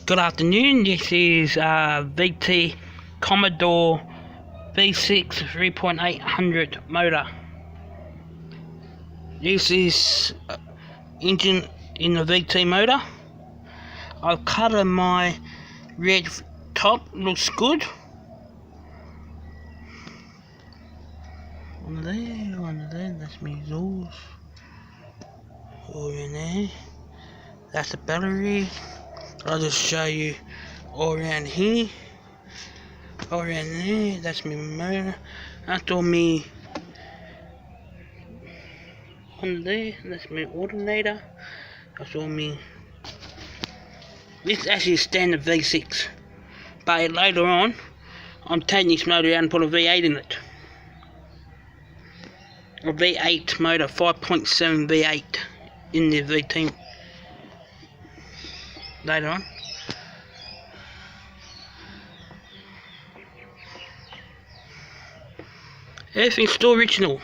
Good afternoon, this is VT Commodore V6 3.800 motor. This is engine in the VT motor. I've coloured my red top, looks good. One there, that's my exhaust. All in there. That's the battery. I'll just show you all around here. All around there, that's my motor. That's all me on there, that's my alternator. That's all me. This is actually a standard V6. But later on, I'm taking this motor out and put a V8 in it. A V8 motor, 5.7 V8 in the VT later on. Everything's still original.